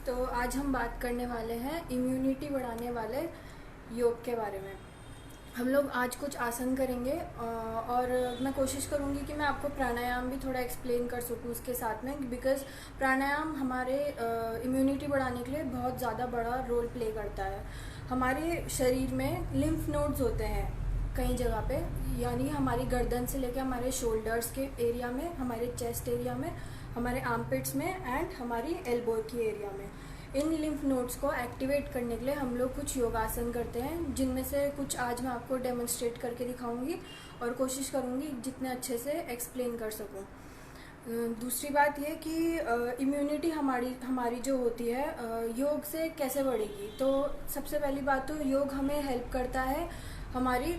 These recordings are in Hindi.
तो आज हम बात करने वाले हैं इम्यूनिटी बढ़ाने वाले योग के बारे में। हम लोग आज कुछ आसन करेंगे और मैं कोशिश करूँगी कि मैं आपको प्राणायाम भी थोड़ा एक्सप्लेन कर सकूँ उसके साथ में, बिकॉज़ प्राणायाम हमारे इम्यूनिटी बढ़ाने के लिए बहुत ज़्यादा बड़ा रोल प्ले करता है। हमारे शरीर में लिम्फ नोड्स होते हैं कई जगह पे, यानी हमारी गर्दन से लेकर हमारे शोल्डर्स के एरिया में, हमारे चेस्ट एरिया में, हमारे आर्मपिट्स में एंड हमारी एल्बो की एरिया में। इन लिम्फ नोड्स को एक्टिवेट करने के लिए हम लोग कुछ योगासन करते हैं, जिनमें से कुछ आज मैं आपको डेमोन्स्ट्रेट करके दिखाऊंगी और कोशिश करूंगी जितने अच्छे से एक्सप्लेन कर सकूं। दूसरी बात ये कि इम्यूनिटी हमारी हमारी जो होती है योग से कैसे बढ़ेगी। तो सबसे पहली बात तो योग हमें हेल्प करता है हमारी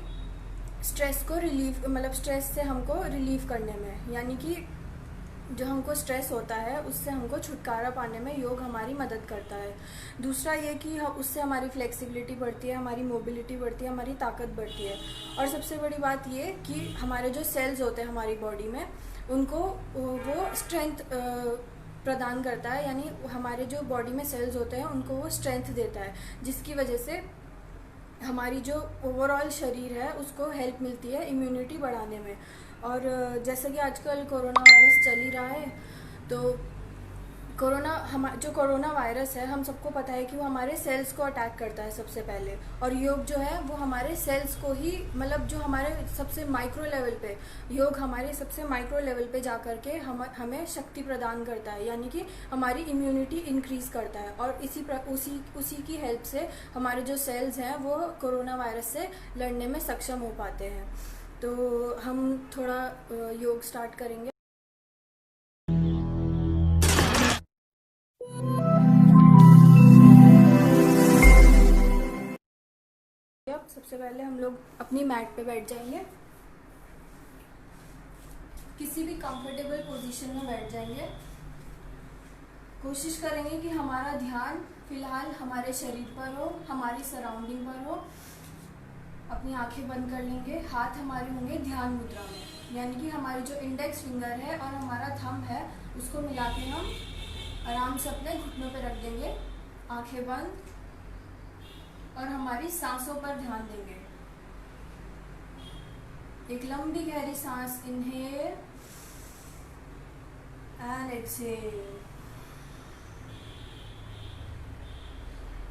स्ट्रेस को रिलीव, मतलब स्ट्रेस से हमको रिलीव करने में, यानी कि जो हमको स्ट्रेस होता है उससे हमको छुटकारा पाने में योग हमारी मदद करता है। दूसरा ये कि उससे हमारी फ्लेक्सिबिलिटी बढ़ती है, हमारी मोबिलिटी बढ़ती है, हमारी ताकत बढ़ती है। और सबसे बड़ी बात ये कि हमारे जो सेल्स होते हैं हमारी बॉडी में, उनको वो स्ट्रेंथ प्रदान करता है, यानी हमारे जो बॉडी में सेल्स होते हैं उनको वो स्ट्रेंथ देता है, जिसकी वजह से हमारी जो ओवरऑल शरीर है उसको हेल्प मिलती है इम्यूनिटी बढ़ाने में। और जैसे कि आजकल कोरोना वायरस चल ही रहा है, तो जो कोरोना वायरस है हम सबको पता है कि वो हमारे सेल्स को अटैक करता है सबसे पहले। और योग जो है वो हमारे सेल्स को ही, मतलब जो हमारे सबसे माइक्रो लेवल पे, योग हमारे सबसे माइक्रो लेवल पे जा कर के हमें शक्ति प्रदान करता है, यानी कि हमारी इम्यूनिटी इंक्रीज करता है। और उसी की हेल्प से हमारे जो सेल्स हैं वो कोरोना वायरस से लड़ने में सक्षम हो पाते हैं। तो हम थोड़ा योग स्टार्ट करेंगे। अब सबसे पहले हम लोग अपनी मैट पे बैठ जाएंगे, किसी भी कंफर्टेबल पोजीशन में बैठ जाएंगे। कोशिश करेंगे कि हमारा ध्यान फिलहाल हमारे शरीर पर हो, हमारी सराउंडिंग पर हो। अपनी आंखें बंद कर लेंगे, हाथ हमारे होंगे ध्यान मुद्रा में, यानी कि हमारी जो इंडेक्स फिंगर है और हमारा थंब है उसको मिला के हम आराम से अपने घुटनों पर रख देंगे, आंखें बंद, और हमारी सांसों पर ध्यान देंगे। एक लंबी गहरी सांस, इनहेल एंड एक्सहेल।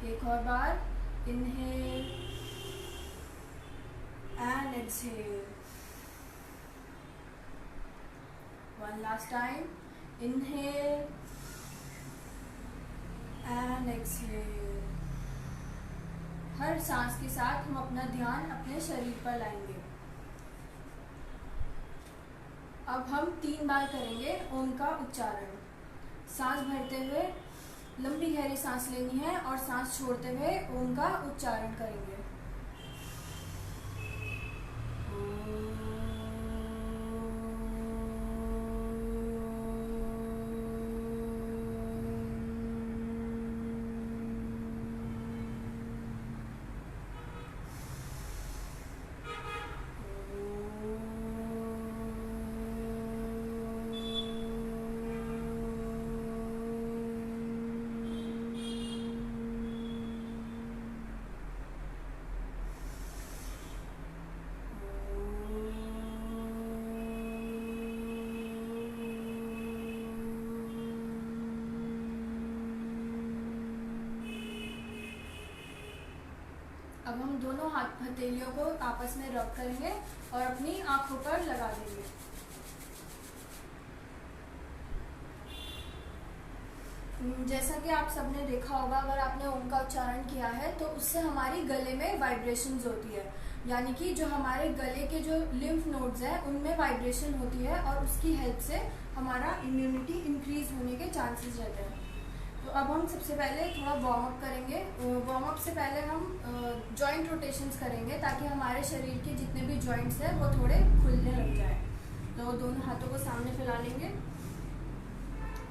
एक और बार, inhale and exhale. One last time, inhale and exhale. हर सांस के साथ हम अपना ध्यान अपने शरीर पर लाएंगे। अब हम 3 बार करेंगे ओम का उच्चारण। सांस भरते हुए लंबी गहरी सांस लेनी है और सांस छोड़ते हुए ओम का उच्चारण करेंगे। अब हम दोनों हथेलियों को आपस में रब करेंगे और अपनी आंखों पर लगा देंगे। जैसा कि आप सबने देखा होगा, अगर आपने ओम का उच्चारण किया है तो उससे हमारी गले में वाइब्रेशंस होती है, यानी कि जो हमारे गले के जो लिम्फ नोड्स हैं उनमें वाइब्रेशन होती है और उसकी हेल्प से हमारा इम्यूनिटी इंक्रीज होने के चांसेस रहते हैं। तो अब हम सबसे पहले थोड़ा वार्म अप करेंगे। वार्म अप से पहले हम जॉइंट रोटेशंस करेंगे ताकि हमारे शरीर के जितने भी जॉइंट्स हैं वो थोड़े खुलने लग जाए। तो दोनों हाथों को सामने फैला लेंगे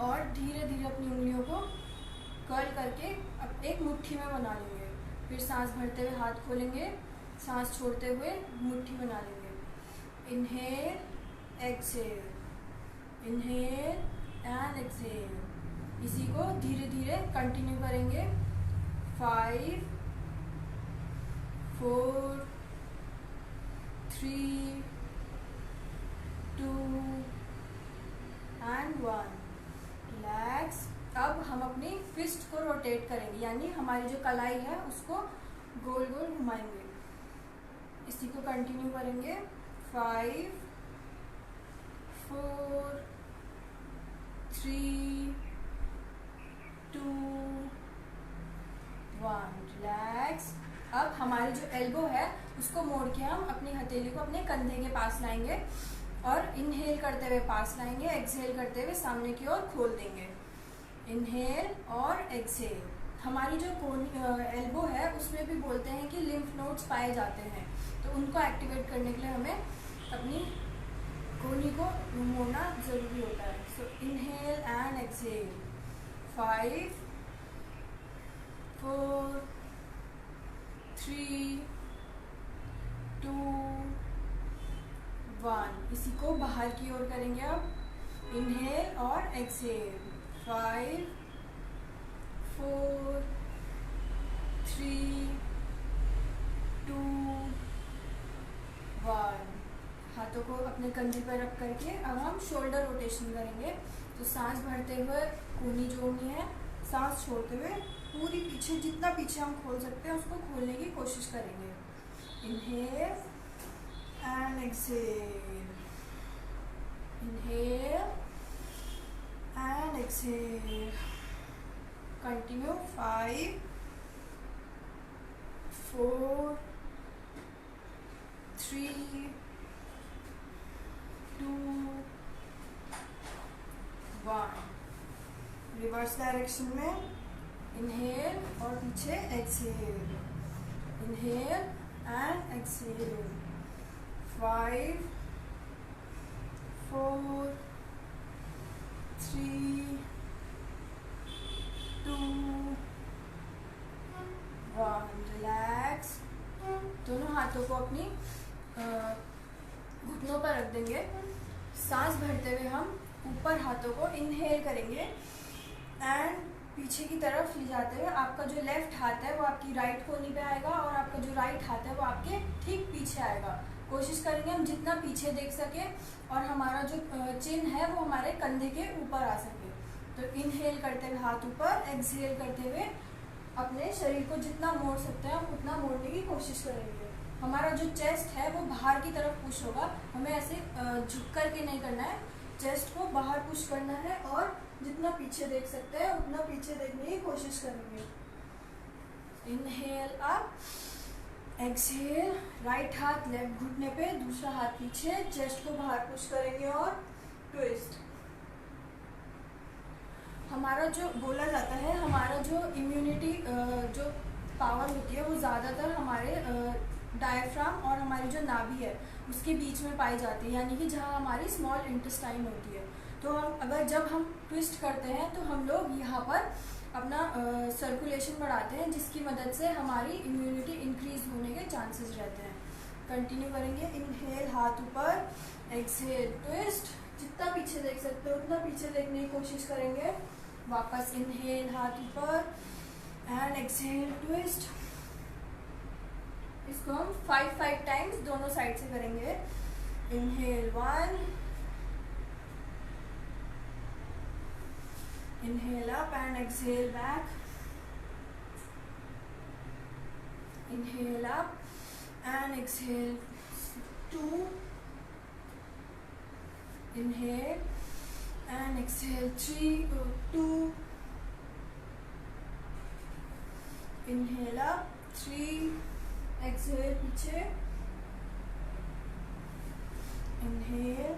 और धीरे धीरे अपनी उंगलियों को कर्ल करके एक मुट्ठी में बना लेंगे। फिर सांस भरते हुए हाथ खोलेंगे, सांस छोड़ते हुए मुट्ठी बना लेंगे। Inhale, exhale, inhale and exhale. इसी को धीरे धीरे कंटिन्यू करेंगे। 5 4 3 2 एंड 1। रिलैक्स। अब हम अपनी फिस्ट को रोटेट करेंगे, यानी हमारी जो कलाई है उसको गोल गोल घुमाएंगे। इसी को कंटिन्यू करेंगे। 5 4 3 2 1। रिलैक्स। अब हमारी जो एल्बो है उसको मोड़ के हम अपनी हथेली को अपने कंधे के पास लाएंगे और इनहेल करते हुए पास लाएंगे, एक्सहेल करते हुए सामने की ओर खोल देंगे। इनहेल और एक्सहेल। हमारी जो एल्बो है उसमें भी बोलते हैं कि लिम्फ नोड्स पाए जाते हैं, तो उनको एक्टिवेट करने के लिए हमें अपनी कोहनी को मोड़ना ज़रूरी होता है। सो इनहेल एंड एक्सहेल। 5 4 3 2 1। इसी को बाहर की ओर करेंगे। अब इनहेल और एक्सहेल। 5 4 3 2 1। हाथों को अपने कंधे पर रख करके अब हम शोल्डर रोटेशन करेंगे। तो सांस भरते हुए कोहनी जोड़नी है, सांस छोड़ते हुए पूरी पीछे, जितना पीछे हम खोल सकते हैं उसको खोलने की कोशिश करेंगे। Inhale and exhale. Inhale and exhale. Continue. 5 4 3 2 1। Reverse direction में इनहेल और पीछे exhale. Inhale and exhale. 5 4 3 2 1। Relax. दोनों हाथों को अपनी घुटनों पर रख देंगे। सांस भरते हुए हम ऊपर हाथों को इनहेल करेंगे एंड पीछे की तरफ ले जाते हुए आपका जो लेफ्ट हाथ है वो आपकी राइट कोहनी पे आएगा और आपका जो राइट हाथ है वो आपके ठीक पीछे आएगा। कोशिश करेंगे हम जितना पीछे देख सके और हमारा जो चिन है वो हमारे कंधे के ऊपर आ सके। तो इनहेल करते हुए हाथ ऊपर, एक्सहेल करते हुए अपने शरीर को जितना मोड़ सकते हैं हम उतना मोड़ने की कोशिश करेंगे। हमारा जो चेस्ट है वो बाहर की तरफ पुश होगा, हमें ऐसे झुक करके नहीं करना है, चेस्ट को बाहर पुश करना है और जितना पीछे देख सकते हैं उतना पीछे देखने की कोशिश करेंगे। इनहेल अप, एक्सहेल, राइट हाथ लेफ्ट घुटने पे, दूसरा हाथ पीछे, चेस्ट को बाहर पुश करेंगे और ट्विस्ट। हमारा जो बोला जाता है, हमारा जो इम्यूनिटी जो पावर होती है वो ज़्यादातर हमारे डायफ्राम और हमारी जो नाभि है उसके बीच में पाई जाती है, यानी कि जहाँ हमारी स्मॉल इंटेस्टाइन होती है। तो हम जब हम ट्विस्ट करते हैं तो हम लोग यहाँ पर अपना सर्कुलेशन बढ़ाते हैं, जिसकी मदद से हमारी इम्यूनिटी इंक्रीज होने के चांसेस रहते हैं। कंटिन्यू करेंगे। इनहेल हाथ ऊपर, एक्सहेल ट्विस्ट, जितना पीछे देख सकते हो उतना पीछे देखने की कोशिश करेंगे। वापस इनहेल हाथ ऊपर एंड एक्सहेल ट्विस्ट। इसको हम 5 टाइम्स दोनों साइड से करेंगे। Inhale 1, inhale up and exhale back, inhale up and exhale 2, inhale and exhale 3 2, inhale up 3, exhale पीछे, inhale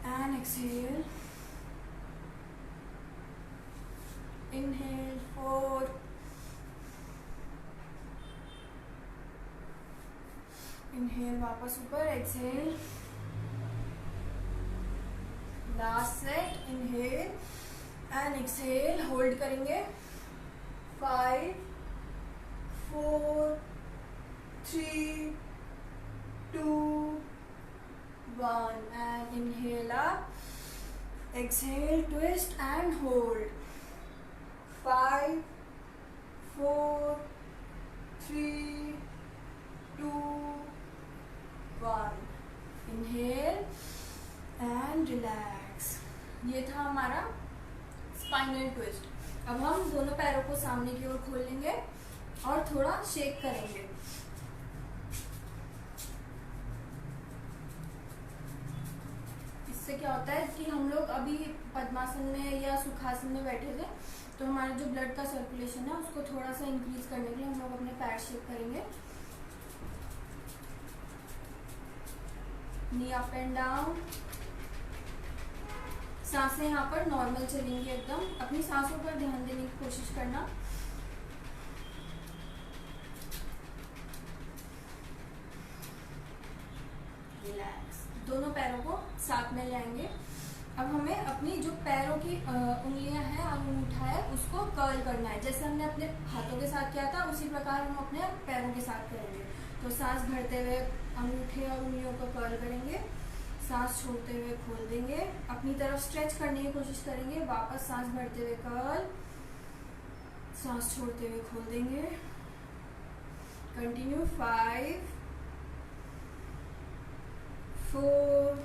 and exhale, inhale 4, inhale वापस ऊपर, exhale, last set, inhale and exhale, hold करेंगे। 5 4 3 2 1 and inhale up, exhale, twist and hold. 5 4 3 2 1। Inhale and relax. ये था हमारा स्पाइनल ट्विस्ट। अब हम दोनों पैरों को सामने की ओर खोल लेंगे और थोड़ा शेक करेंगे। इससे क्या होता है कि हम लोग अभी पद्मासन में या सुखासन में बैठे थे, तो हमारा जो ब्लड का सर्कुलेशन है उसको थोड़ा सा इंक्रीज करने के लिए हम लोग अपने पैर शेक करेंगे। नी अप एंड डाउन। सांसें यहाँ पर नॉर्मल चलेंगी एकदम। अपनी सांसों पर ध्यान देने की कोशिश करना। रिलैक्स। दोनों पैरों को साथ में ले आएंगे। अब हमें अपनी जो पैरों की उंगलियां हैं, अंगूठा है, उसको कर्ल करना है। जैसे हमने अपने हाथों के साथ किया था उसी प्रकार हम अपने पैरों के साथ करेंगे। तो सांस भरते हुए अंगूठे और उंगलियों को कर्ल करेंगे, सांस छोड़ते हुए खोल देंगे, अपनी तरफ स्ट्रेच करने की कोशिश करेंगे, वापस सांस भरते हुए कर्ल, सांस छोड़ते हुए खोल देंगे। कंटिन्यू। 5 4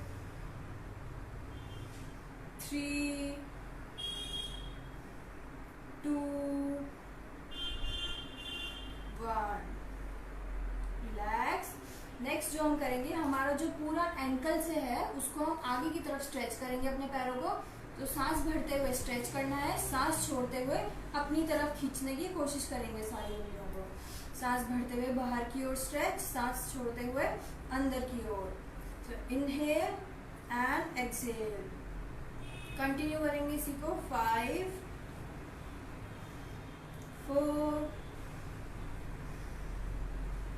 3 2 1। रिलैक्स। नेक्स्ट जो हम करेंगे, हमारा जो पूरा एंकल से है उसको हम आगे की तरफ स्ट्रेच करेंगे अपने पैरों को। तो सांस भरते हुए स्ट्रेच करना है, सांस छोड़ते हुए अपनी तरफ खींचने की कोशिश करेंगे सारी उंगलियों को। सांस भरते हुए बाहर की ओर स्ट्रेच, सांस छोड़ते हुए अंदर की ओर। तो इनहेल एंड एक्सहेल। कंटिन्यू करेंगे इसी को। 5 4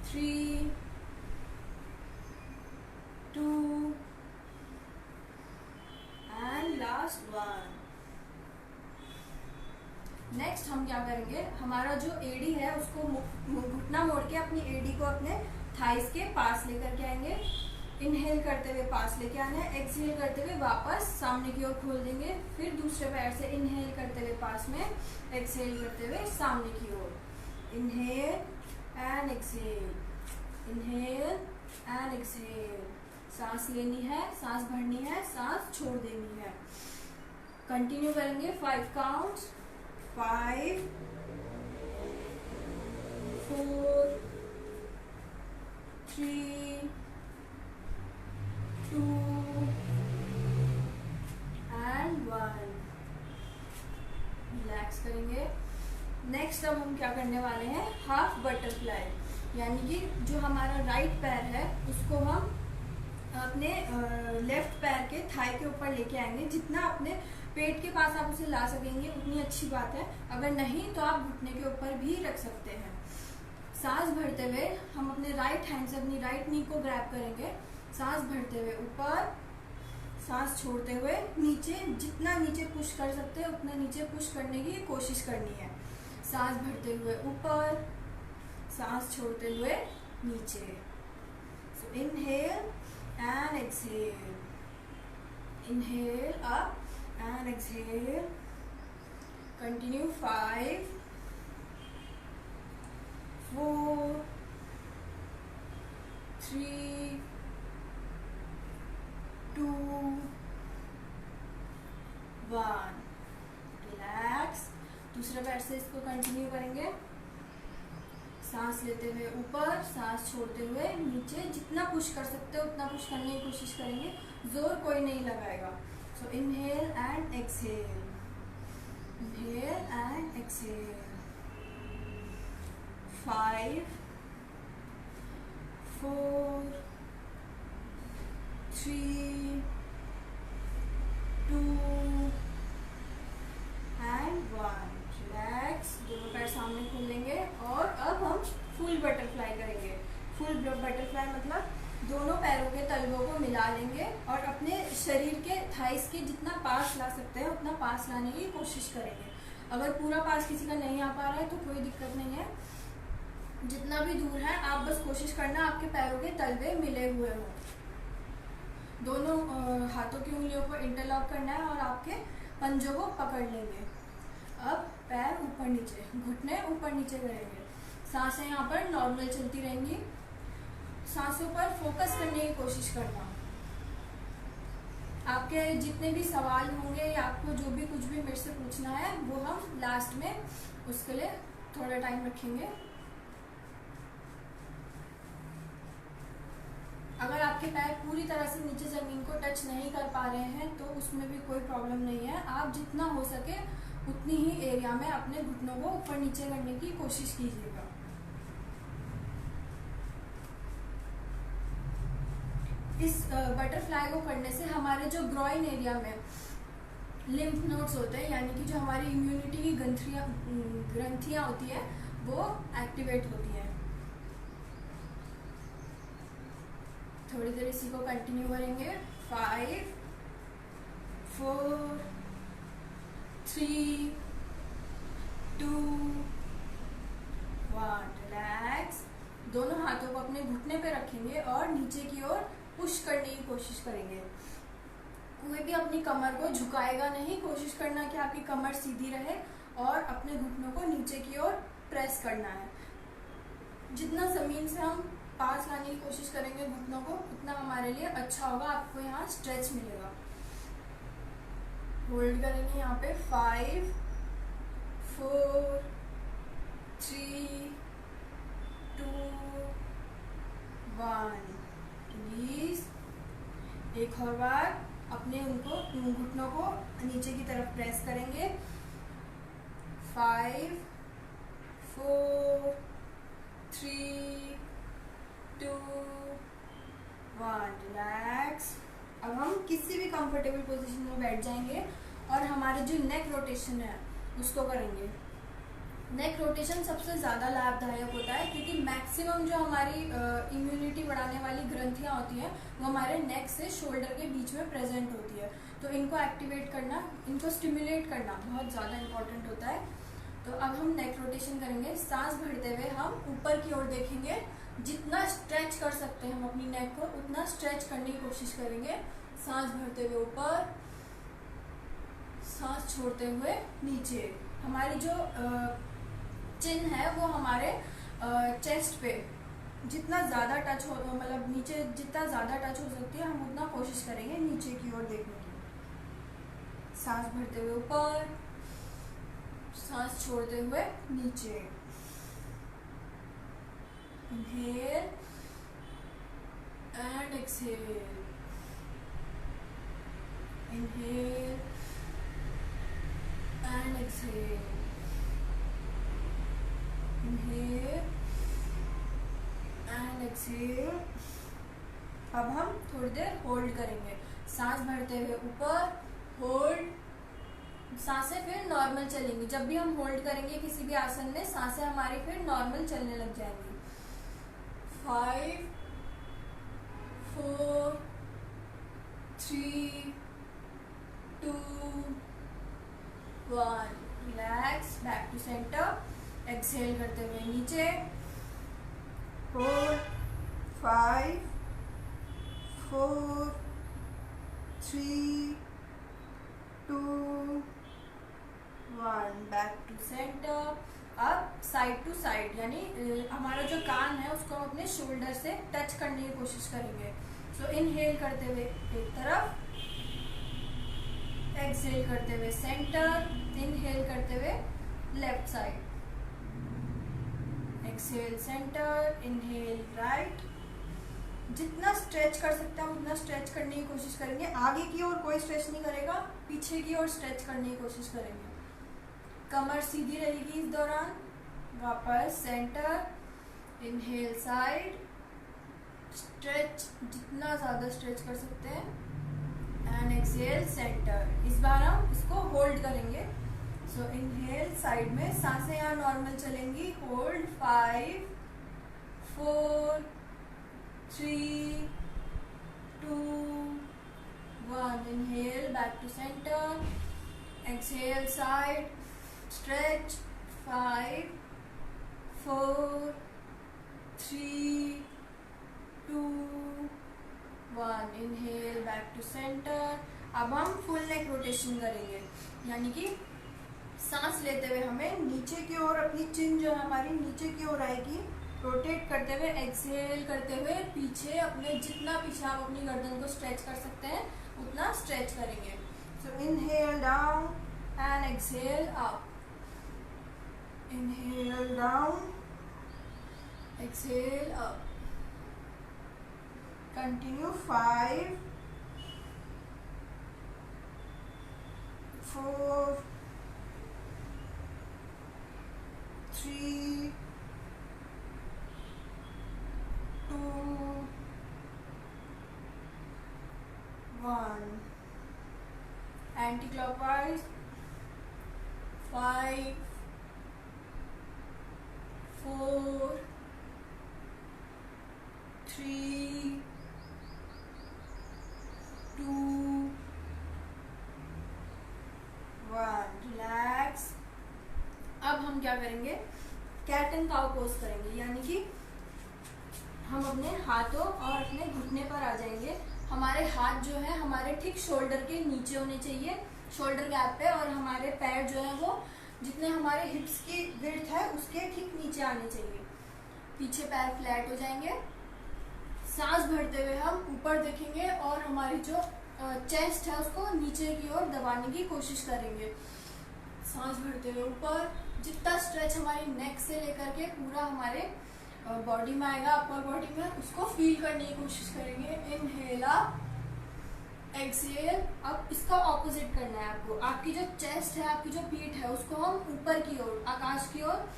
3 2 एंड लास्ट 1। नेक्स्ट हम क्या करेंगे, हमारा जो एडी है उसको घुटना मोड़ के अपनी एडी को अपने थाइस के पास लेकर के आएंगे। इनहेल करते हुए पास लेके आना है, एक्सहेल करते हुए वापस सामने की ओर खोल देंगे। फिर दूसरे पैर से इनहेल करते हुए पास में, एक्सहेल करते हुए सामने की ओर। Inhale and exhale, inhale and exhale. सांस लेनी है, सांस भरनी है, सांस छोड़ देनी है। कंटिन्यू करेंगे। 5 काउंट्स। 5 4 3 2 एंड 1। रिलैक्स करेंगे। नेक्स्ट अब हम क्या करने वाले हैं, हाफ बटरफ्लाई। यानी कि जो हमारा राइट पैर है उसको हम अपने लेफ्ट पैर के थाई के ऊपर लेके आएंगे। जितना अपने पेट के पास आप उसे ला सकेंगे उतनी अच्छी बात है। अगर नहीं तो आप घुटने के ऊपर भी रख सकते हैं। सांस भरते हुए हम अपने राइट हैंड से अपनी राइट नी को ग्रैब करेंगे। सांस भरते हुए ऊपर, सांस छोड़ते हुए नीचे। जितना नीचे पुश कर सकते हैं उतना नीचे पुश करने की कोशिश करनी है। सांस भरते हुए ऊपर, सांस छोड़ते हुए नीचे। So inhale and exhale, inhale up and exhale. Continue. 5 4 3 2 1। Relax. दूसरे पैर से इसको कंटिन्यू करेंगे। सांस लेते हुए ऊपर, सांस छोड़ते हुए नीचे। जितना पुश कर सकते हो उतना पुश करने की कोशिश करेंगे, जोर कोई नहीं लगाएगा। So inhale and exhale, inhale and exhale. 5 4 3 2 and 1। Relax. दोनों पैर सामने खोल लेंगे और अब हम फुल बटरफ्लाई करेंगे। फुल बटरफ्लाई मतलब दोनों पैरों के तलवों को मिला लेंगे और अपने शरीर के थाइस के जितना पास ला सकते हैं उतना पास लाने की कोशिश करेंगे। अगर पूरा पास किसी का नहीं आ पा रहा है तो कोई दिक्कत नहीं है, जितना भी दूर है आप बस कोशिश करना आपके पैरों के तलवे मिले हुए हों। दोनों हाथों की उंगलियों को इंटरलॉक करना है और आपके पंजों को पकड़ लेंगे। अब पैर ऊपर नीचे, घुटने ऊपर नीचे करेंगे। सांसें यहाँ पर नॉर्मल चलती रहेंगी। सांसों पर फोकस करने की कोशिश करना। आपके जितने भी सवाल होंगे या आपको जो भी कुछ भी मेरे से पूछना है वो हम लास्ट में उसके लिए थोड़ा टाइम रखेंगे। अगर आपके पैर पूरी तरह से नीचे ज़मीन को टच नहीं कर पा रहे हैं तो उसमें भी कोई प्रॉब्लम नहीं है। आप जितना हो सके उतनी ही एरिया में अपने घुटनों को ऊपर नीचे करने की कोशिश कीजिएगा। इस बटरफ्लाई को करने से हमारे जो ग्रॉइन एरिया में लिम्फ नोड्स होते हैं, यानी कि जो हमारी इम्यूनिटी की ग्रंथियाँ होती है वो एक्टिवेट होती है। थोड़ी देर इसी को कंटिन्यू करेंगे। 5 4 3 2 1। रिलैक्स। दोनों हाथों को अपने घुटने पे रखेंगे और नीचे की ओर पुश करने की कोशिश करेंगे। कोई भी अपनी कमर को झुकाएगा नहीं। कोशिश करना कि आपकी कमर सीधी रहे और अपने घुटनों को नीचे की ओर प्रेस करना है। जितना ज़मीन से हम पास लाने की कोशिश करेंगे घुटनों को, उतना हमारे लिए अच्छा होगा। आपको यहाँ स्ट्रेच मिलेगा। होल्ड करेंगे यहाँ पे। 5 4 3 2 1। प्लीज एक और बार अपने उनको घुटनों को नीचे की तरफ प्रेस करेंगे। 5 4 3 2 1। रिलैक्स। अब हम किसी भी कंफर्टेबल पोजीशन में बैठ जाएंगे और हमारे जो नेक रोटेशन है उसको करेंगे। नेक रोटेशन सबसे ज़्यादा लाभदायक होता है क्योंकि मैक्सिमम जो हमारी इम्यूनिटी बढ़ाने वाली ग्रंथियाँ होती हैं वो हमारे नेक से शोल्डर के बीच में प्रेजेंट होती है। तो इनको एक्टिवेट करना, इनको स्टिमुलेट करना बहुत ज़्यादा इम्पॉर्टेंट होता है। तो अब हम नेक रोटेशन करेंगे। सांस भरते हुए हम ऊपर की ओर देखेंगे। जितना स्ट्रेच कर सकते हैं हम अपनी नेक को उतना स्ट्रेच करने की कोशिश करेंगे। सांस भरते हुए ऊपर, सांस छोड़ते हुए नीचे। हमारी जो चिन है वो हमारे चेस्ट पे जितना ज़्यादा टच हो, मतलब नीचे जितना ज़्यादा टच हो सकती है हम उतना कोशिश करेंगे नीचे की ओर देखने की। सांस भरते हुए ऊपर, सांस छोड़ते हुए नीचे। Inhale and exhale. Inhale and exhale. Inhale and exhale. अब हम थोड़ी देर होल्ड करेंगे। सांस भरते हुए ऊपर, होल्ड। सांसें फिर नॉर्मल चलेंगी। जब भी हम होल्ड करेंगे किसी भी आसन में सांसें हमारी फिर नॉर्मल चलने लग जाएंगी। 5 4 3 2 1। Relax. Back to centre. Exhale करते हुए नीचे। 4 5 4 3 2 1। Back to centre. अब साइड टू साइड, यानी हमारा जो कान है उसको हम अपने शोल्डर से टच करने की कोशिश करेंगे। सो इनहेल करते हुए एक तरफ, एक्सहेल करते हुए सेंटर, इनहेल करते हुए left side, exhale centre, inhale right. जितना स्ट्रेच कर सकते हैं हम उतना स्ट्रेच करने की कोशिश करेंगे। आगे की ओर कोई स्ट्रेच नहीं करेगा, पीछे की ओर स्ट्रेच करने की कोशिश करेंगे। कमर सीधी रहेगी इस दौरान। वापस सेंटर, इनहेल साइड, स्ट्रेच जितना ज़्यादा स्ट्रेच कर सकते हैं एंड एक्सहेल सेंटर। इस बार हम इसको होल्ड करेंगे। सो इनहेल साइड में सांसें यहाँ नॉर्मल चलेंगी। Hold 5 4 3 2 1। Inhale back to centre, exhale side, stretch 5 4 3 2 1। Inhale back to centre. अब हम फुल नेक रोटेशन करेंगे, यानी कि सांस लेते हुए हमें नीचे की ओर अपनी चिन जो है हमारी नीचे की ओर आएगी, रोटेट करते हुए एक्सहेल करते हुए पीछे अपने जितना पीछे आप अपनी गर्दन को स्ट्रेच कर सकते हैं उतना स्ट्रेच करेंगे। So inhale down and exhale up, inhale down, exhale up. Continue 5 4 3 2 1 anticlockwise 5 4 3 2 1 relax. अब हम क्या करेंगे, कैट एंड काउ पोज करेंगे, यानी कि हम अपने हाथों और अपने घुटने पर आ जाएंगे। हमारे हाथ जो है हमारे ठीक शोल्डर के नीचे होने चाहिए, शोल्डर गैप पे, और हमारे पैर जो है वो जितने हमारे हिप्स की विड्थ है उसके ठीक नीचे आने चाहिए। पीछे पैर फ्लैट हो जाएंगे। सांस भरते हुए हम ऊपर देखेंगे और हमारी जो चेस्ट है उसको नीचे की ओर दबाने की कोशिश करेंगे। सांस भरते हुए ऊपर, जितना स्ट्रेच हमारी नेक से लेकर के पूरा हमारे बॉडी में आएगा, अपर बॉडी में, उसको फील करने की कोशिश करेंगे। Inhale up, exhale. अब इसका ऑपोजिट करना है आपको। आपकी जो चेस्ट है, आपकी जो पीठ है, उसको हम ऊपर की ओर, आकाश की ओर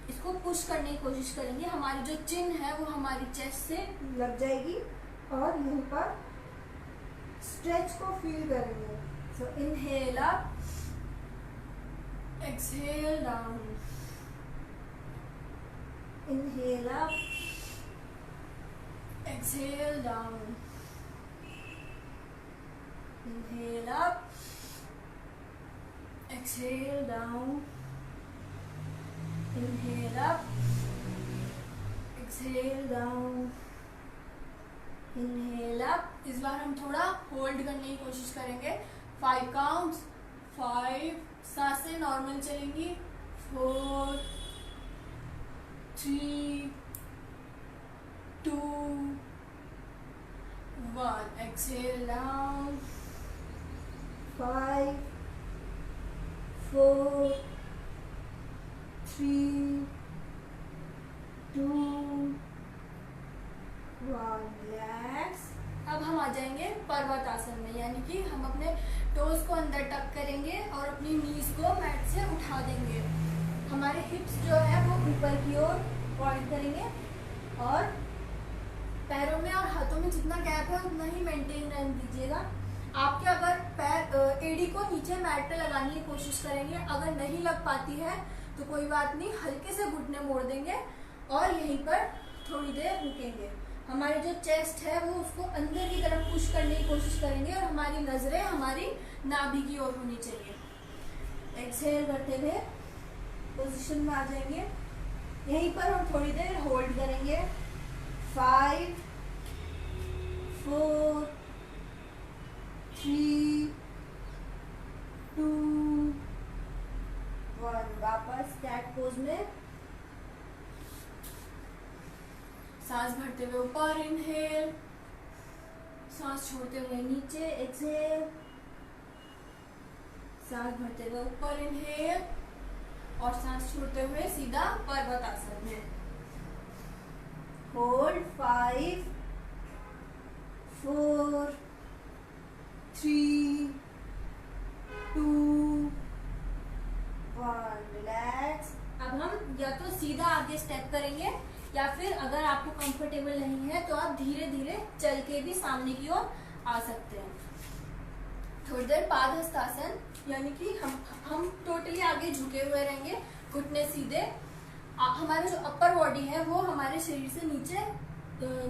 इसको पुश करने की कोशिश करेंगे। हमारी जो चिन है वो हमारी चेस्ट से लग जाएगी और यहीं पर स्ट्रेच को फील करेंगे। So inhale up, exhale down, inhale up, exhale down, inhale up, exhale down, inhale up, exhale down, inhale up. इस बार हम थोड़ा होल्ड करने की कोशिश करेंगे। 5 काउंट्स, 5, सांसें नॉर्मल चलेंगी, 4 3 2 1 एक्सहेल डाउन, 5 4 3 2 1 रिलैक्स। अब हम आ जाएंगे पर्वत आसन में, यानी कि हम अपने टोज को अंदर टक करेंगे और अपनी नीज को मैट से उठा देंगे। हमारे हिप्स जो है वो ऊपर की ओर पॉइंट करेंगे और पैरों में और हाथों में जितना गैप है उतना ही मेंटेन रहने दीजिएगा। आपके अगर पैर एड़ी को नीचे मैट पे लगाने की कोशिश करेंगे, अगर नहीं लग पाती है तो कोई बात नहीं, हल्के से घुटने मोड़ देंगे और यहीं पर थोड़ी देर रुकेंगे। हमारी जो चेस्ट है वो उसको अंदर की तरफ पुश करने की कोशिश करेंगे और हमारी नजरें हमारी नाभि की ओर होनी चाहिए। एक्सहेल करते हुए पोजीशन में आ जाएंगे। यहीं पर हम थोड़ी देर होल्ड करेंगे। 5 4 3 2 1 वापस कैट पोज में। सांस भरते हुए ऊपर, इनहेल, सांस छोड़ते हुए नीचे, एक्सहेल, सांस भरते हुए ऊपर, इनहेल, और सांस छोड़ते हुए सीधा पर्वत आसन में। Hold 5 4 3 2 1 relax. अब हम या तो सीधा आगे स्टेप करेंगे या फिर अगर आपको कंफर्टेबल नहीं है तो आप धीरे धीरे चल के भी सामने की ओर आ सकते हैं। थोड़ी देर पादहस्तासन, यानी कि हम टोटली आगे झुके हुए रहेंगे, घुटने सीधे। हमारा जो अपर बॉडी है वो हमारे शरीर से नीचे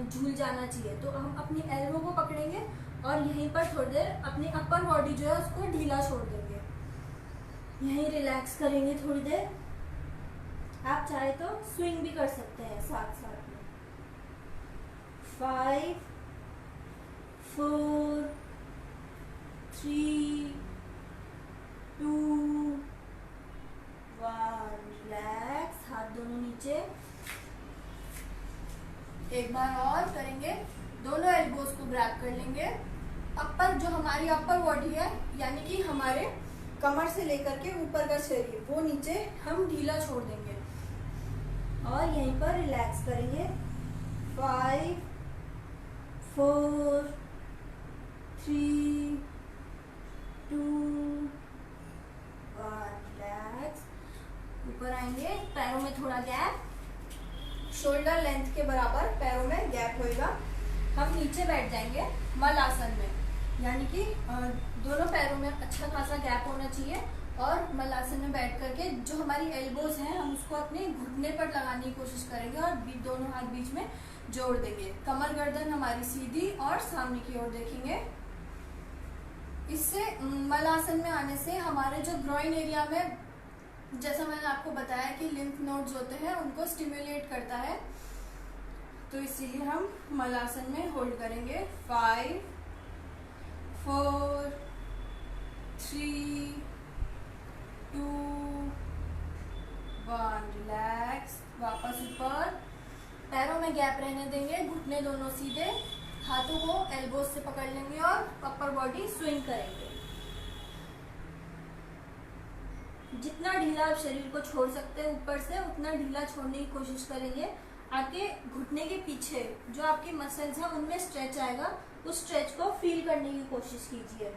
झूल जाना चाहिए। तो हम अपनी एल्बो को पकड़ेंगे और यहीं पर थोड़ी देर अपनी अपर बॉडी जो है उसको ढीला छोड़ देंगे। यहीं रिलैक्स करेंगे थोड़ी देर। आप चाहे तो स्विंग भी कर सकते हैं साथ साथ में। 5 4 3 2 रिलैक्स, हाथ दोनों नीचे। एक बार और करेंगे, दोनों एल्बोज को ग्रैब कर लेंगे। अपर जो हमारी अपर बॉडी है, यानी कि हमारे कमर से लेकर के ऊपर का शरीर, वो नीचे हम ढीला छोड़ देंगे और यहीं पर रिलैक्स करेंगे। 5 4 3 2 1, रिलैक्स। ऊपर आएंगे, पैरों में थोड़ा गैप, शोल्डर लेंथ के बराबर पैरों में गैप होएगा। हम नीचे बैठ जाएंगे मल आसन में, यानी कि दोनों पैरों में अच्छा खासा गैप होना चाहिए। और मल आसन में बैठ करके जो हमारी एल्बोज हैं, हम उसको अपने घुटने पर लगाने की कोशिश करेंगे और दोनों हाथ बीच में जोड़ देंगे। कमर गर्दन हमारी सीधी और सामने की ओर देखेंगे। इससे मल आसन में आने से हमारे जो ग्रोइन एरिया में, जैसा मैंने आपको बताया कि लिम्फ नोड्स होते हैं, उनको स्टिमुलेट करता है, तो इसीलिए हम मल आसन में होल्ड करेंगे। 5 4 3 2 1, रिलैक्स। वापस ऊपर, पैरों में गैप रहने देंगे, घुटने दोनों सीधे, हाथों को एल्बोज से पकड़ लेंगे और अपर बॉडी स्विंग करेंगे। जितना ढीला आप शरीर को छोड़ सकते हैं ऊपर से, उतना ढीला छोड़ने की कोशिश करेंगे। आपके घुटने के पीछे जो आपकी मसल्स हैं, उनमें स्ट्रेच आएगा, उस स्ट्रेच को फील करने की कोशिश कीजिए।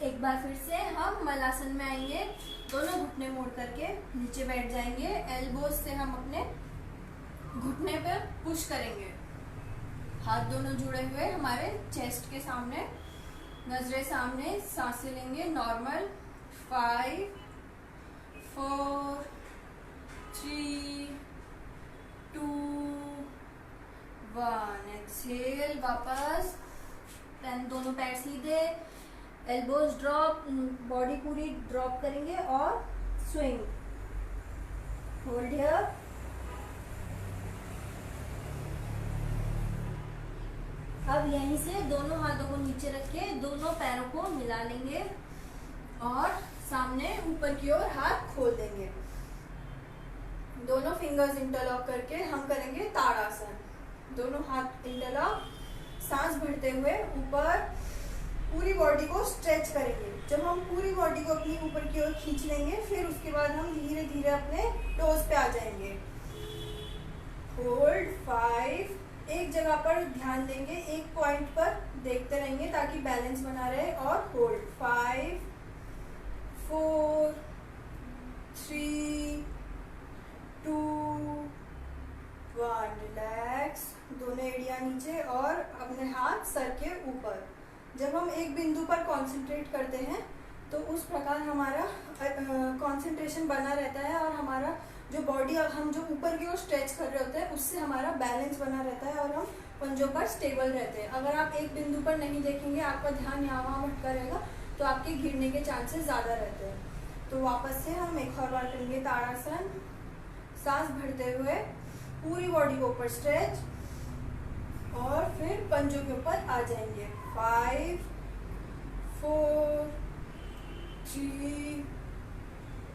एक बार फिर से हम मलासन में आएंगे, दोनों घुटने मोड़ करके नीचे बैठ जाएंगे। एल्बोज से हम अपने घुटने पर पुश करेंगे, हाथ दोनों जुड़े हुए हमारे चेस्ट के सामने, नजरें सामने, सांसें लेंगे नॉर्मल। 5 4 3 2 1, एक्सहेल। वापस दोनों पैर सीधे, एल्बोज ड्रॉप, बॉडी पूरी ड्रॉप करेंगे और स्विंग। Hold here. अब यहीं से दोनों हाथों को नीचे रख के दोनों पैरों को मिला लेंगे और सामने ऊपर की ओर हाथ खोल देंगे। दोनों फिंगर्स इंटरलॉक करके हम करेंगे ताड़ासन। दोनों हाथ इंटरलॉक, सांस भरते हुए ऊपर पूरी बॉडी को स्ट्रेच करेंगे। जब हम पूरी बॉडी को अपनी ऊपर की ओर खींच लेंगे, फिर उसके बाद हम धीरे धीरे अपने टोज पे आ जाएंगे। होल्ड। 5, एक जगह पर ध्यान देंगे, एक पॉइंट पर देखते रहेंगे ताकि बैलेंस बना रहे। और होल्ड। 5 4 3 2 1, रिलैक्स। दोनों एड़ियां नीचे और अपने हाथ सर के ऊपर। जब हम एक बिंदु पर कंसंट्रेट करते हैं तो उस प्रकार हमारा कंसंट्रेशन बना रहता है और हमारा जो बॉडी हम जो ऊपर की ओर स्ट्रेच कर रहे होते हैं, उससे हमारा बैलेंस बना रहता है और हम पंजों पर स्टेबल रहते हैं। अगर आप एक बिंदु पर नहीं देखेंगे, आपका ध्यान यहाँ वहाँ भटका रहेगा, तो आपके गिरने के चांसेस ज़्यादा रहते हैं। तो वापस से हम एक और बार करेंगे ताड़ासन। सांस भरते हुए पूरी बॉडी को ऊपर स्ट्रेच और फिर पंजों के ऊपर आ जाएंगे। 5 4 3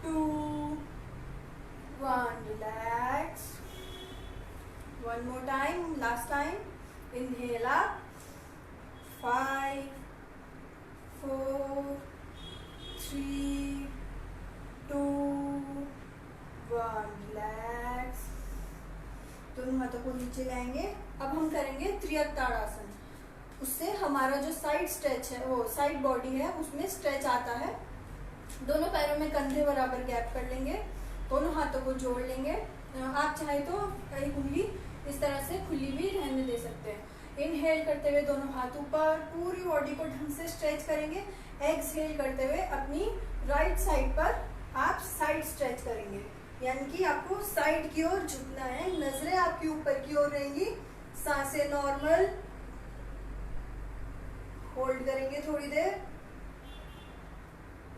2 1, relax. One more time, last time. Inhale up. 5 4 3 2 1, relax. दोनों हाथों को नीचे लाएंगे। अब हम करेंगे त्रियक ताड़ासन। उससे हमारा जो साइड स्ट्रेच है, वो साइड बॉडी है, उसमें स्ट्रेच आता है। दोनों पैरों में कंधे बराबर गैप कर लेंगे, दोनों हाथों को जोड़ लेंगे। आप चाहे तो एक उंगली इस तरह से खुली भी रहने दे सकते हैं। इनहेल करते हुए दोनों हाथ ऊपर, पूरी बॉडी को ढंग से स्ट्रेच करेंगे। एक्सहेल करते हुए अपनी राइट साइड पर आप साइड स्ट्रेच करेंगे, यानी कि आपको साइड की ओर झुकना है। नजरें आपकी ऊपर की ओर रहेंगी, सांसें नॉर्मल। होल्ड करेंगे थोड़ी देर।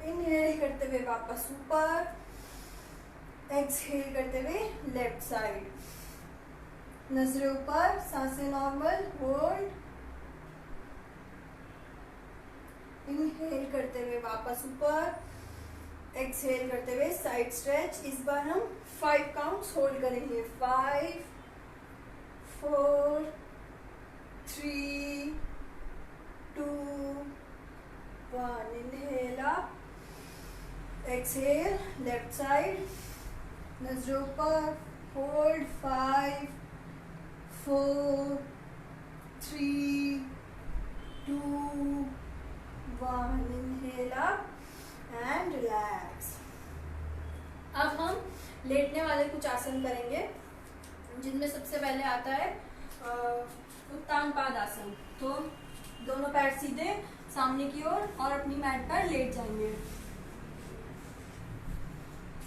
इनहेल करते हुए वापस ऊपर, एक्सहेल करते हुए लेफ्ट साइड। नजरें ऊपर, सांसें नॉर्मल। होल्ड। इनहेल करते हुए वापस ऊपर, एक्सहेल करते हुए साइड स्ट्रेच। इस बार हम 5 काउंट्स होल्ड करेंगे। 5 4 3 2 1। Inhale up, exhale left side, नजरों पर, hold. 5 4 3 2 1। Inhale up and relax. अब हम लेटने वाले कुछ आसन करेंगे, जिनमें सबसे पहले आता है उत्तान पाद आसन। तो दोनों पैर सीधे सामने की ओर और अपनी मैट पर लेट जाएंगे।